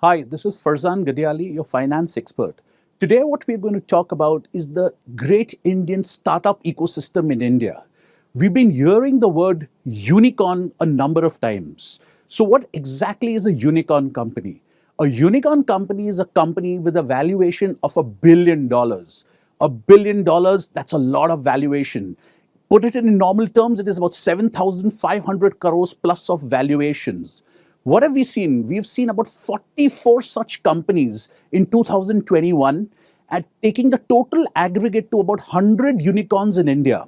Hi, this is Farzan Ghadially, your finance expert. Today, what we're going to talk about is the great Indian startup ecosystem in India. We've been hearing the word unicorn a number of times. So, what exactly is a unicorn company? A unicorn company is a company with a valuation of $1 billion. $1 billion, that's a lot of valuation. Put it in normal terms, it is about 7,500 crores plus of valuations. What have we seen? We've seen about 44 such companies in 2021 and taking the total aggregate to about 100 unicorns in India.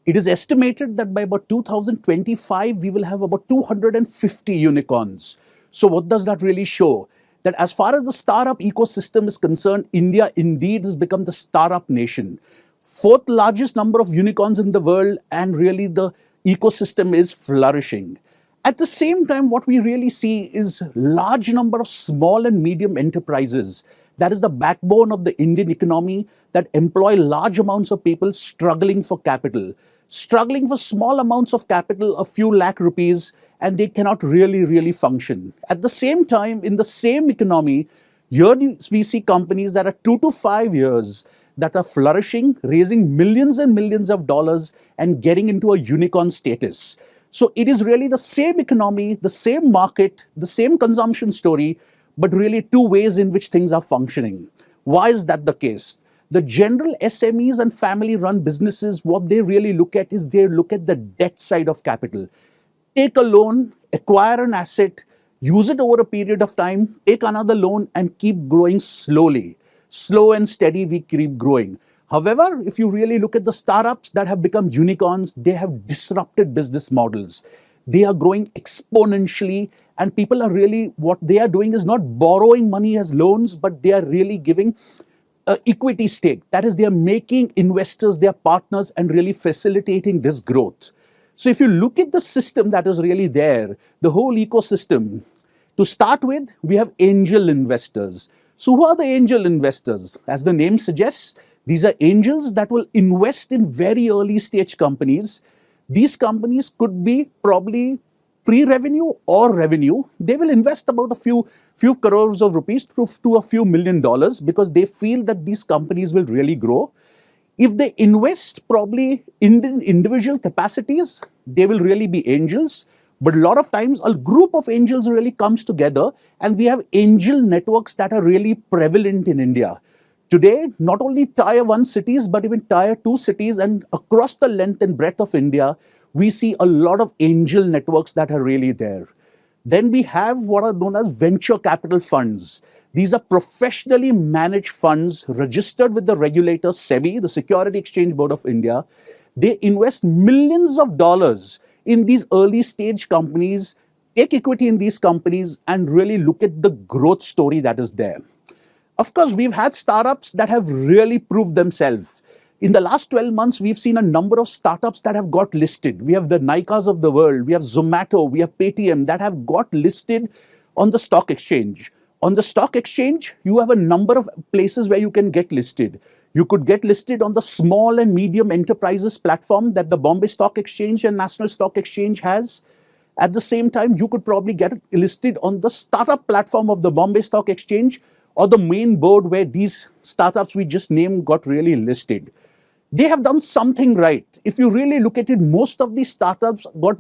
It is estimated that by about 2025, we will have about 250 unicorns. So what does that really show? That as far as the startup ecosystem is concerned, India indeed has become the startup nation. Fourth largest number of unicorns in the world, and really the ecosystem is flourishing. At the same time, what we really see is large number of small and medium enterprises. That is the backbone of the Indian economy that employ large amounts of people struggling for capital, struggling for small amounts of capital, a few lakh rupees, and they cannot really function. At the same time, in the same economy, here we see companies that are 2 to 5 years that are flourishing, raising millions and millions of dollars and getting into a unicorn status. So it is really the same economy, the same market, the same consumption story, but really two ways in which things are functioning. Why is that the case? The general SMEs and family-run businesses, what they really look at is they look at the debt side of capital. Take a loan, acquire an asset, use it over a period of time, take another loan and keep growing slowly. Slow and steady, we keep growing. However, if you really look at the startups that have become unicorns, they have disrupted business models. They are growing exponentially, and people are really, what they are doing is not borrowing money as loans, but they are really giving equity stake. That is, they are making investors their partners and really facilitating this growth. So if you look at the system that is really there, the whole ecosystem, to start with, we have angel investors. So who are the angel investors? As the name suggests, these are angels that will invest in very early stage companies. These companies could be probably pre-revenue or revenue. They will invest about a few crores of rupees to a few $1 million because they feel that these companies will really grow. If they invest probably in individual capacities, they will really be angels. But a lot of times, a group of angels really comes together, and we have angel networks that are really prevalent in India. Today, not only Tier 1 cities, but even Tier 2 cities and across the length and breadth of India, we see a lot of angel networks that are really there. Then we have what are known as venture capital funds. These are professionally managed funds registered with the regulator SEBI, the Security Exchange Board of India. They invest millions of dollars in these early stage companies, take equity in these companies, and really look at the growth story that is there. Of course, we've had startups that have really proved themselves. In the last 12 months, we've seen a number of startups that have got listed. We have the Nykas of the world, we have Zomato, we have Paytm that have got listed on the stock exchange. On the stock exchange, you have a number of places where you can get listed. You could get listed on the small and medium enterprises platform that the Bombay Stock Exchange and National Stock Exchange has. At the same time, you could probably get listed on the startup platform of the Bombay Stock Exchange or the main board where these startups we just named got really listed. They have done something right. If you really look at it, most of these startups got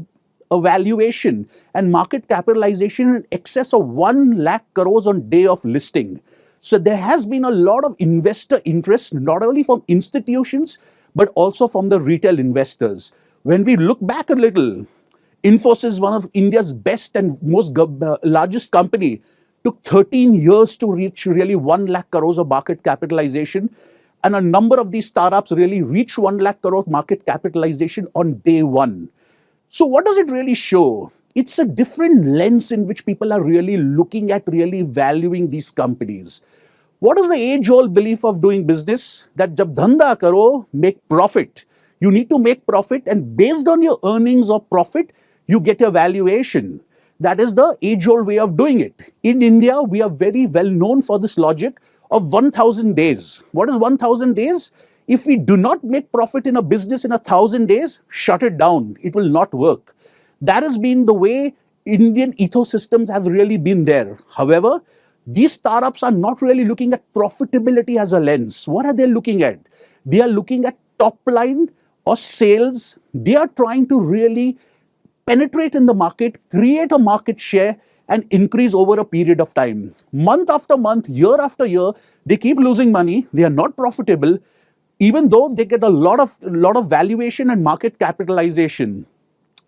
a valuation and market capitalization in excess of 1 lakh crores on day of listing. So there has been a lot of investor interest, not only from institutions, but also from the retail investors. When we look back a little, Infosys, one of India's best and most largest company, took 13 years to reach really 1 lakh crores of market capitalization. And a number of these startups really reach 1 lakh crore market capitalization on day one. So what does it really show? It's a different lens in which people are really looking at really valuing these companies. What is the age-old belief of doing business? That jab dhanda karo, make profit. You need to make profit, and based on your earnings or profit, you get a valuation. That is the age-old way of doing it. In India, we are very well known for this logic of 1,000 days. What is 1,000 days? If we do not make profit in a business in 1,000 days, shut it down. It will not work. That has been the way Indian ecosystems have really been there. However, These startups are not really looking at profitability as a lens. What are they looking at? They are looking at top line or sales. They are trying to really penetrate in the market, create a market share, and increase over a period of time. Month after month, year after year, they keep losing money. They are not profitable, even though they get a lot of valuation and market capitalization,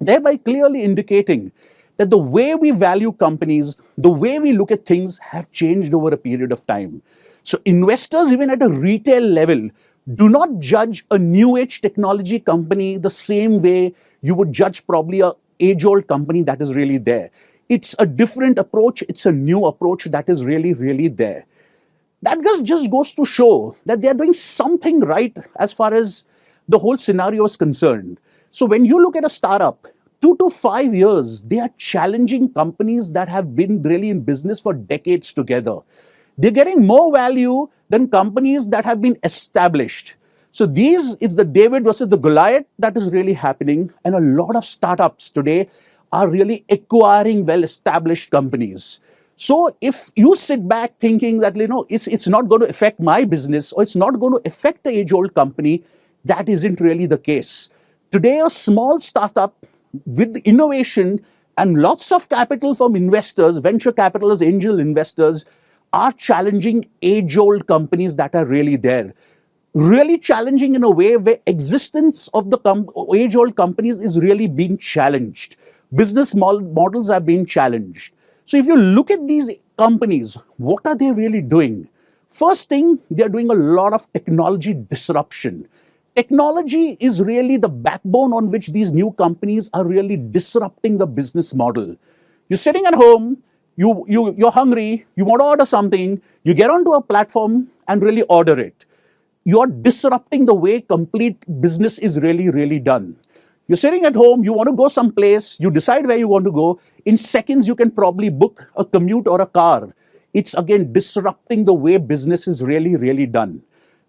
thereby clearly indicating that the way we value companies, the way we look at things have changed over a period of time. So investors, even at a retail level, do not judge a new age technology company the same way you would judge probably a age-old company that is really there. It's a different approach. It's a new approach that is really, really there. That just goes to show that they are doing something right as far as the whole scenario is concerned. So when you look at a startup, 2 to 5 years, they are challenging companies that have been really in business for decades together. They're getting more value than companies that have been established. So it's the David versus the Goliath that is really happening. And a lot of startups today are really acquiring well-established companies. So if you sit back thinking that, it's not going to affect my business or it's not going to affect the age-old company, that isn't really the case. Today, a small startup with innovation and lots of capital from investors, venture capitalists, angel investors, are challenging age-old companies that are really there. Really challenging in a way where existence of the age-old companies is really being challenged. Business models are being challenged. So if you look at these companies, what are they really doing? First thing, they're doing a lot of technology disruption. Technology is really the backbone on which these new companies are really disrupting the business model. You're sitting at home, you're hungry, you want to order something, you get onto a platform and really order it. You're disrupting the way complete business is really, really done. You're sitting at home, you want to go someplace, you decide where you want to go. In seconds, you can probably book a commute or a car. It's again disrupting the way business is really, really done.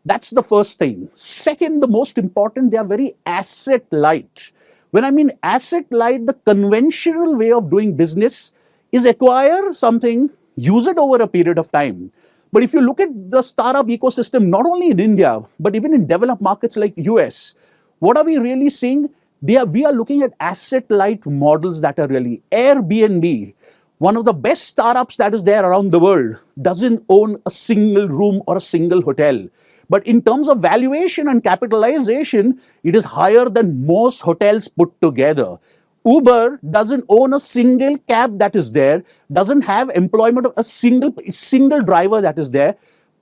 That's the first thing. Second, the most important, they are very asset light. When I mean asset light, the conventional way of doing business is acquire something, use it over a period of time. But if you look at the startup ecosystem, not only in India, but even in developed markets like US, what are we really seeing? We are looking at asset-light models that are really Airbnb, one of the best startups that is there around the world, doesn't own a single room or a single hotel. But in terms of valuation and capitalization, it is higher than most hotels put together. Uber doesn't own a single cab that is there, doesn't have employment of a single driver that is there,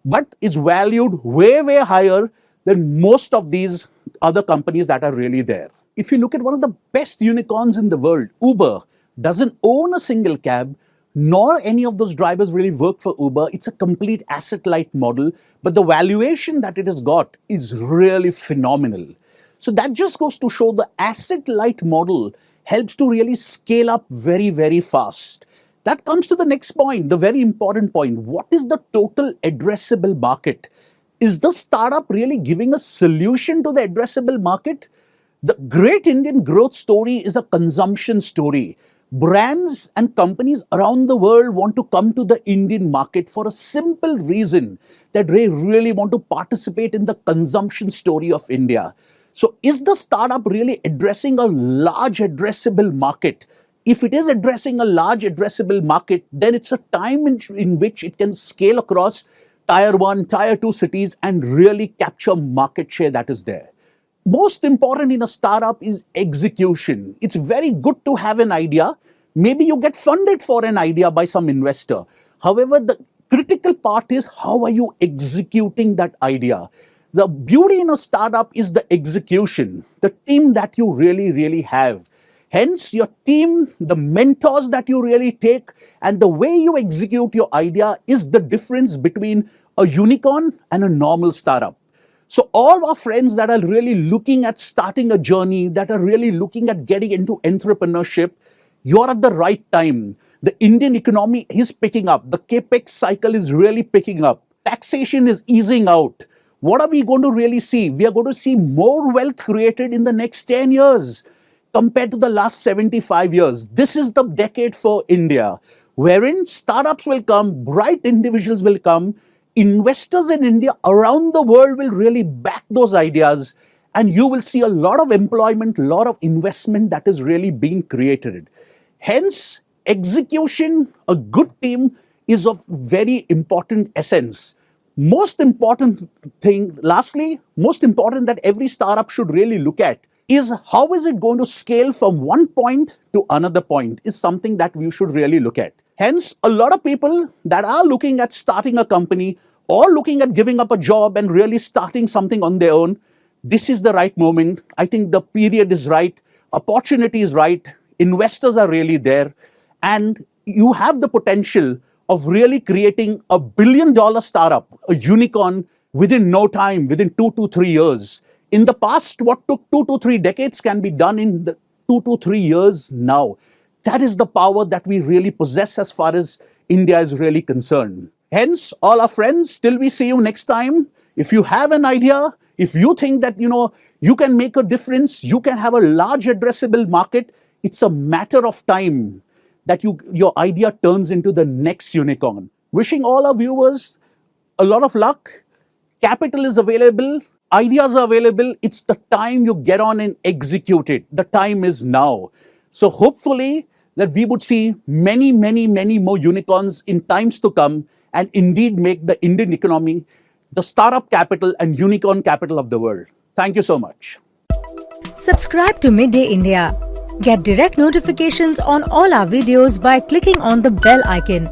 but it's valued way, way higher than most of these other companies that are really there. If you look at one of the best unicorns in the world, Uber doesn't own a single cab, nor any of those drivers really work for Uber. It's a complete asset-light model, but the valuation that it has got is really phenomenal. So that just goes to show the asset-light model helps to really scale up very, very fast. That comes to the next point, the very important point. What is the total addressable market? Is the startup really giving a solution to the addressable market? The great Indian growth story is a consumption story. Brands and companies around the world want to come to the Indian market for a simple reason that they really want to participate in the consumption story of India. So is the startup really addressing a large addressable market? If it is addressing a large addressable market, then it's a time in which it can scale across tier 1, tier 2 cities and really capture market share that is there. Most important in a startup is execution. It's very good to have an idea. Maybe you get funded for an idea by some investor. However, the critical part is how are you executing that idea? The beauty in a startup is the execution, the team that you really, really have. Hence, your team, the mentors that you really take, and the way you execute your idea is the difference between a unicorn and a normal startup. So all our friends that are really looking at starting a journey, that are really looking at getting into entrepreneurship, you're at the right time. The Indian economy is picking up. The capex cycle is really picking up. Taxation is easing out. What are we going to really see? We are going to see more wealth created in the next 10 years compared to the last 75 years. This is the decade for India. wherein startups will come, bright individuals will come, investors in India around the world will really back those ideas, and you will see a lot of employment, a lot of investment that is really being created. Hence, execution, a good team is of very important essence. Most important thing, lastly, most important that every startup should really look at is how is it going to scale from one point to another point is something that we should really look at. Hence, a lot of people that are looking at starting a company or looking at giving up a job and really starting something on their own, this is the right moment. I think the period is right, opportunity is right, investors are really there, and you have the potential of really creating a billion-dollar startup, a unicorn, within no time, within 2 to 3 years. In the past, what took 2 to 3 decades can be done in the 2 to 3 years now. That is the power that we really possess as far as India is really concerned. Hence, all our friends, till we see you next time, if you have an idea, if you think that, you can make a difference, you can have a large addressable market, it's a matter of time that your idea turns into the next unicorn. Wishing all our viewers a lot of luck. Capital is available. Ideas are available. It's the time you get on and execute it. The time is now. So hopefully that we would see many, many, many more unicorns in times to come and indeed make the Indian economy the startup capital and unicorn capital of the world. Thank you so much. Subscribe to Midday India. Get direct notifications on all our videos by clicking on the bell icon.